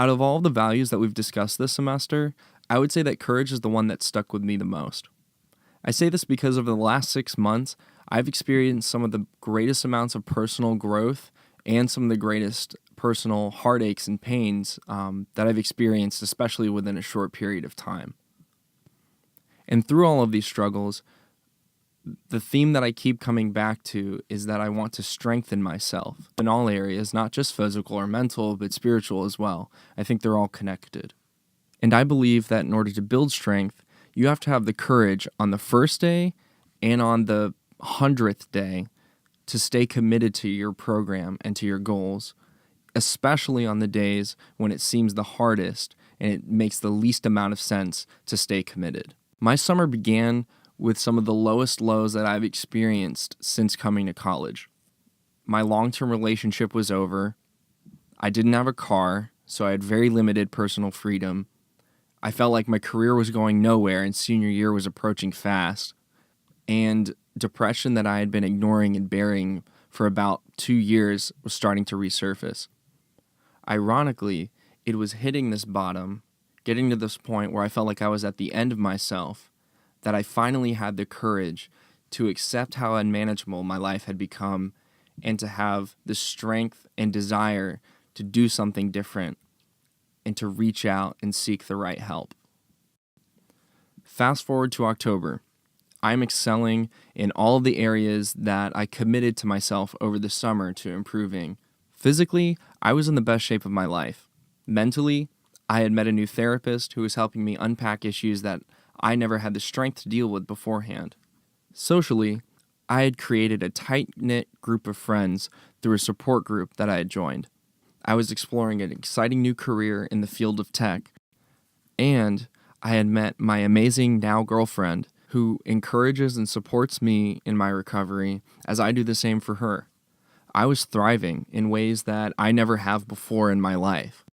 Out of all the values that we've discussed this semester, I would say that courage is the one that stuck with me the most. I say this because over the last 6 months, I've experienced some of the greatest amounts of personal growth and some of the greatest personal heartaches and pains that I've experienced, especially within a short period of time. And through all of these struggles, the theme that I keep coming back to is that I want to strengthen myself in all areas, not just physical or mental, but spiritual as well. I think they're all connected. And I believe that in order to build strength, you have to have the courage on the first day and on the 100th day to stay committed to your program and to your goals, especially on the days when it seems the hardest and it makes the least amount of sense to stay committed. My summer began with some of the lowest lows that I've experienced since coming to college. My long-term relationship was over. I didn't have a car, so I had very limited personal freedom. I felt like my career was going nowhere and senior year was approaching fast. And depression that I had been ignoring and bearing for about 2 years was starting to resurface. Ironically, it was hitting this bottom, getting to this point where I felt like I was at the end of myself, that I finally had the courage to accept how unmanageable my life had become and to have the strength and desire to do something different and to reach out and seek the right help. Fast forward to October. I'm excelling in all of the areas that I committed to myself over the summer to improving. Physically, I was in the best shape of my life. Mentally, I had met a new therapist who was helping me unpack issues that I never had the strength to deal with beforehand. Socially, I had created a tight-knit group of friends through a support group that I had joined. I was exploring an exciting new career in the field of tech, and I had met my amazing now girlfriend who encourages and supports me in my recovery as I do the same for her. I was thriving in ways that I never have before in my life.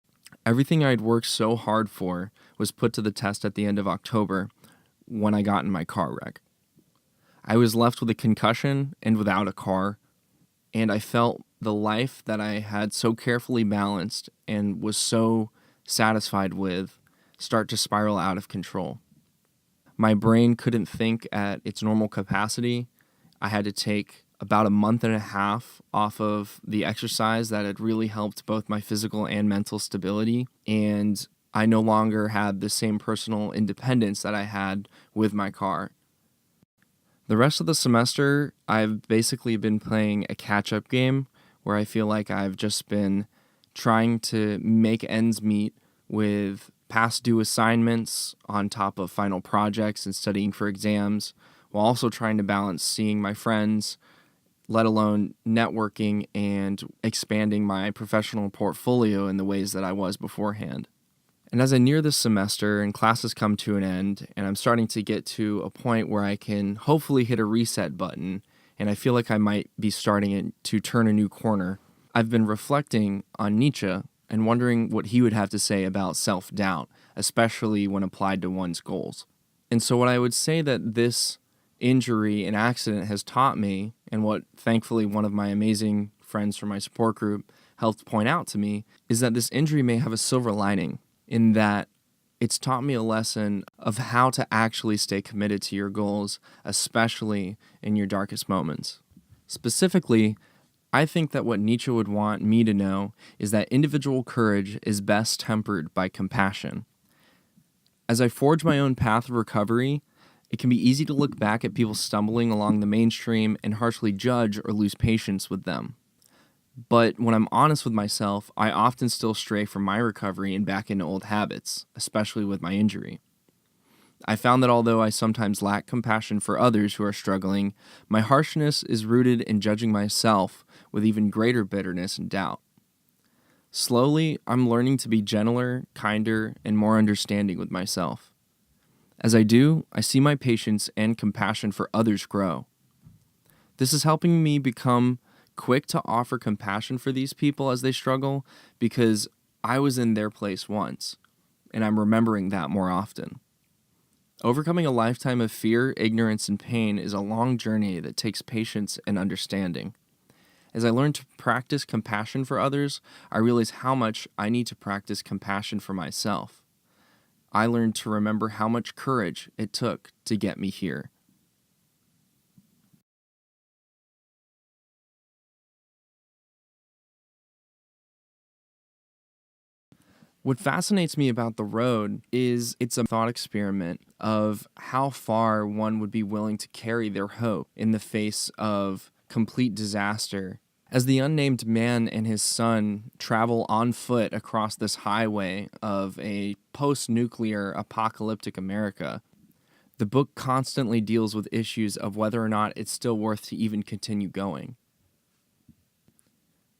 Everything I'd worked so hard for was put to the test at the end of October when I got in my car wreck. I was left with a concussion and without a car, and I felt the life that I had so carefully balanced and was so satisfied with start to spiral out of control. My brain couldn't think at its normal capacity. I had to take about a month and a half off of the exercise that had really helped both my physical and mental stability, and I no longer had the same personal independence that I had with my car. The rest of the semester, I've basically been playing a catch-up game where I feel like I've just been trying to make ends meet with past due assignments on top of final projects and studying for exams, while also trying to balance seeing my friends, let alone networking and expanding my professional portfolio in the ways that I was beforehand. And as I near this semester and classes come to an end, and I'm starting to get to a point where I can hopefully hit a reset button, and I feel like I might be starting to turn a new corner, I've been reflecting on Nietzsche and wondering what he would have to say about self-doubt, especially when applied to one's goals. And so what I would say that this injury and accident has taught me, and what thankfully one of my amazing friends from my support group helped point out to me, is that this injury may have a silver lining in that it's taught me a lesson of how to actually stay committed to your goals, especially in your darkest moments. Specifically, I think that what Nietzsche would want me to know is that individual courage is best tempered by compassion. As I forge my own path of recovery, it can be easy to look back at people stumbling along the mainstream and harshly judge or lose patience with them. But when I'm honest with myself, I often still stray from my recovery and back into old habits, especially with my injury. I found that although I sometimes lack compassion for others who are struggling, my harshness is rooted in judging myself with even greater bitterness and doubt. Slowly, I'm learning to be gentler, kinder, and more understanding with myself. As I do, I see my patience and compassion for others grow. This is helping me become quick to offer compassion for these people as they struggle because I was in their place once, and I'm remembering that more often. Overcoming a lifetime of fear, ignorance, and pain is a long journey that takes patience and understanding. As I learned to practice compassion for others, I realized how much I need to practice compassion for myself. I learned to remember how much courage it took to get me here. What fascinates me about the road is it's a thought experiment of how far one would be willing to carry their hope in the face of complete disaster. As the unnamed man and his son travel on foot across this highway of a post-nuclear apocalyptic America, the book constantly deals with issues of whether or not it's still worth to even continue going.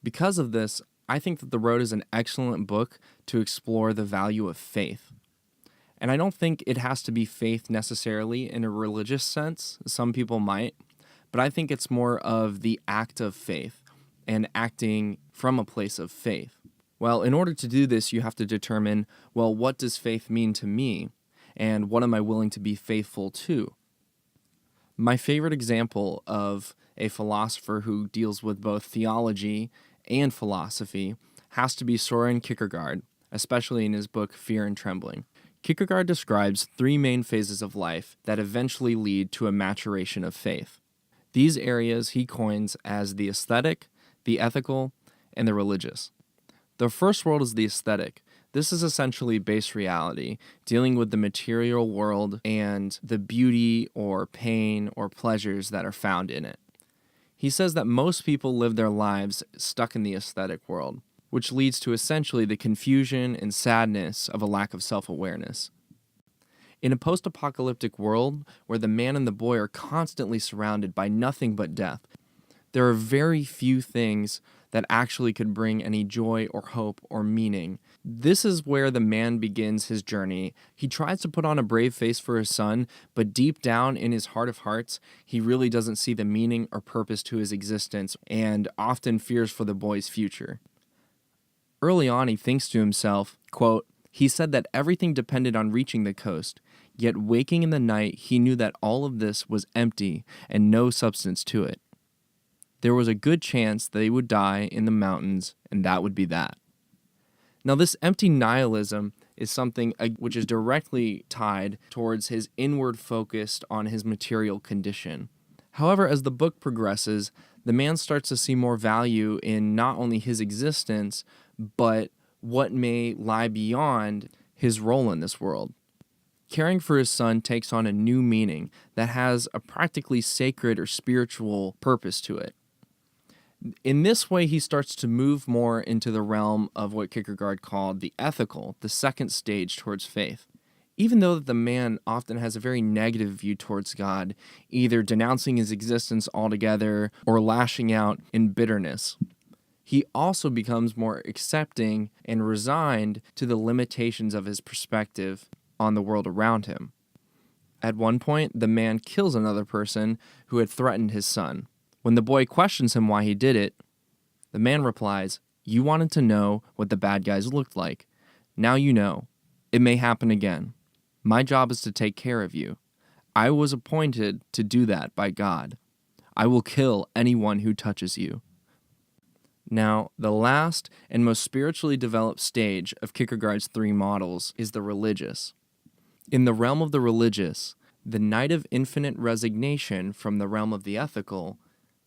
Because of this, I think that The Road is an excellent book to explore the value of faith. And I don't think it has to be faith necessarily in a religious sense. Some people might. But I think it's more of the act of faith and acting from a place of faith. Well, in order to do this, you have to determine, well, what does faith mean to me? And what am I willing to be faithful to? My favorite example of a philosopher who deals with both theology and philosophy has to be Soren Kierkegaard, especially in his book Fear and Trembling. Kierkegaard describes three main phases of life that eventually lead to a maturation of faith. These areas he coins as the aesthetic, the ethical, and the religious. The first world is the aesthetic. This is essentially base reality, dealing with the material world and the beauty or pain or pleasures that are found in it. He says that most people live their lives stuck in the aesthetic world, which leads to essentially the confusion and sadness of a lack of self-awareness. In a post-apocalyptic world where the man and the boy are constantly surrounded by nothing but death, there are very few things that actually could bring any joy or hope or meaning. This is where the man begins his journey. He tries to put on a brave face for his son, but deep down in his heart of hearts, he really doesn't see the meaning or purpose to his existence and often fears for the boy's future. Early on, he thinks to himself, quote, "He said that everything depended on reaching the coast, yet waking in the night, he knew that all of this was empty and no substance to it. There was a good chance that he would die in the mountains, and that would be that." Now, this empty nihilism is something which is directly tied towards his inward focus on his material condition. However, as the book progresses, the man starts to see more value in not only his existence, but what may lie beyond his role in this world. Caring for his son takes on a new meaning that has a practically sacred or spiritual purpose to it. In this way, he starts to move more into the realm of what Kierkegaard called the ethical, the second stage towards faith. Even though the man often has a very negative view towards God, either denouncing his existence altogether or lashing out in bitterness, he also becomes more accepting and resigned to the limitations of his perspective on the world around him. At one point, the man kills another person who had threatened his son. When the boy questions him why he did it, the man replies, "You wanted to know what the bad guys looked like. Now you know. It may happen again. My job is to take care of you. I was appointed to do that by God. I will kill anyone who touches you." Now, the last and most spiritually developed stage of Kierkegaard's three models is the religious. In the realm of the religious, the night of infinite resignation from the realm of the ethical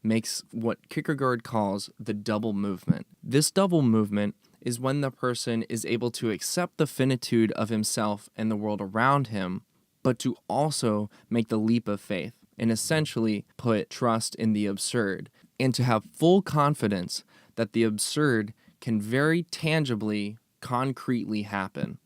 makes what Kierkegaard calls the double movement. This double movement is when the person is able to accept the finitude of himself and the world around him, but to also make the leap of faith and essentially put trust in the absurd, and to have full confidence that the absurd can very tangibly, concretely happen.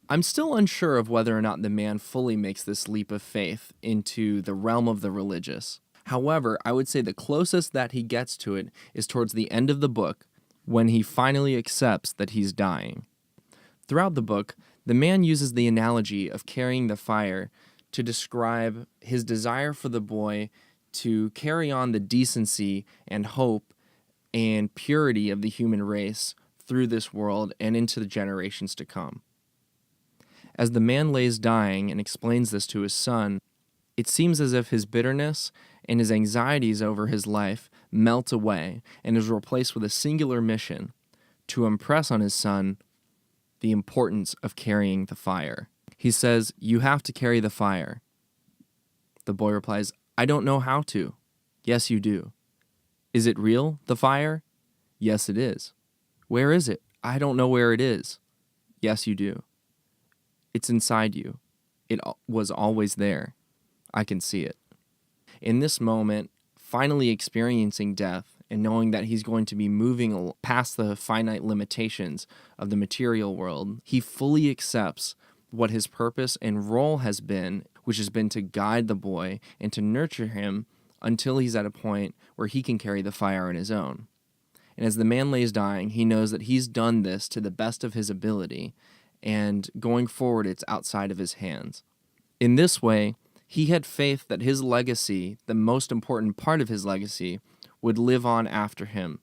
I'm still unsure of whether or not the man fully makes this leap of faith into the realm of the religious. However, I would say the closest that he gets to it is towards the end of the book, when he finally accepts that he's dying. Throughout the book, the man uses the analogy of carrying the fire to describe his desire for the boy to carry on the decency and hope and purity of the human race through this world and into the generations to come. As the man lays dying and explains this to his son, it seems as if his bitterness and his anxieties over his life melt away and is replaced with a singular mission to impress on his son the importance of carrying the fire. He says, "You have to carry the fire." The boy replies, "I don't know how to." "Yes, you do." "Is it real, the fire?" "Yes, it is." "Where is it?" "I don't know where it is." "Yes, you do." "It's inside you. It was always there. I can see it." In this moment, finally experiencing death and knowing that he's going to be moving past the finite limitations of the material world, he fully accepts what his purpose and role has been, which has been to guide the boy and to nurture him until he's at a point where he can carry the fire on his own. And as the man lays dying, he knows that he's done this to the best of his ability, and going forward, it's outside of his hands. In this way, he had faith that his legacy, the most important part of his legacy, would live on after him.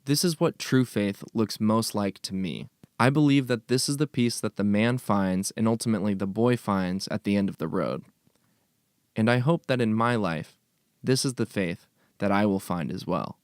This is what true faith looks most like to me. I believe that this is the peace that the man finds and ultimately the boy finds at the end of the road. And I hope that in my life, this is the faith that I will find as well.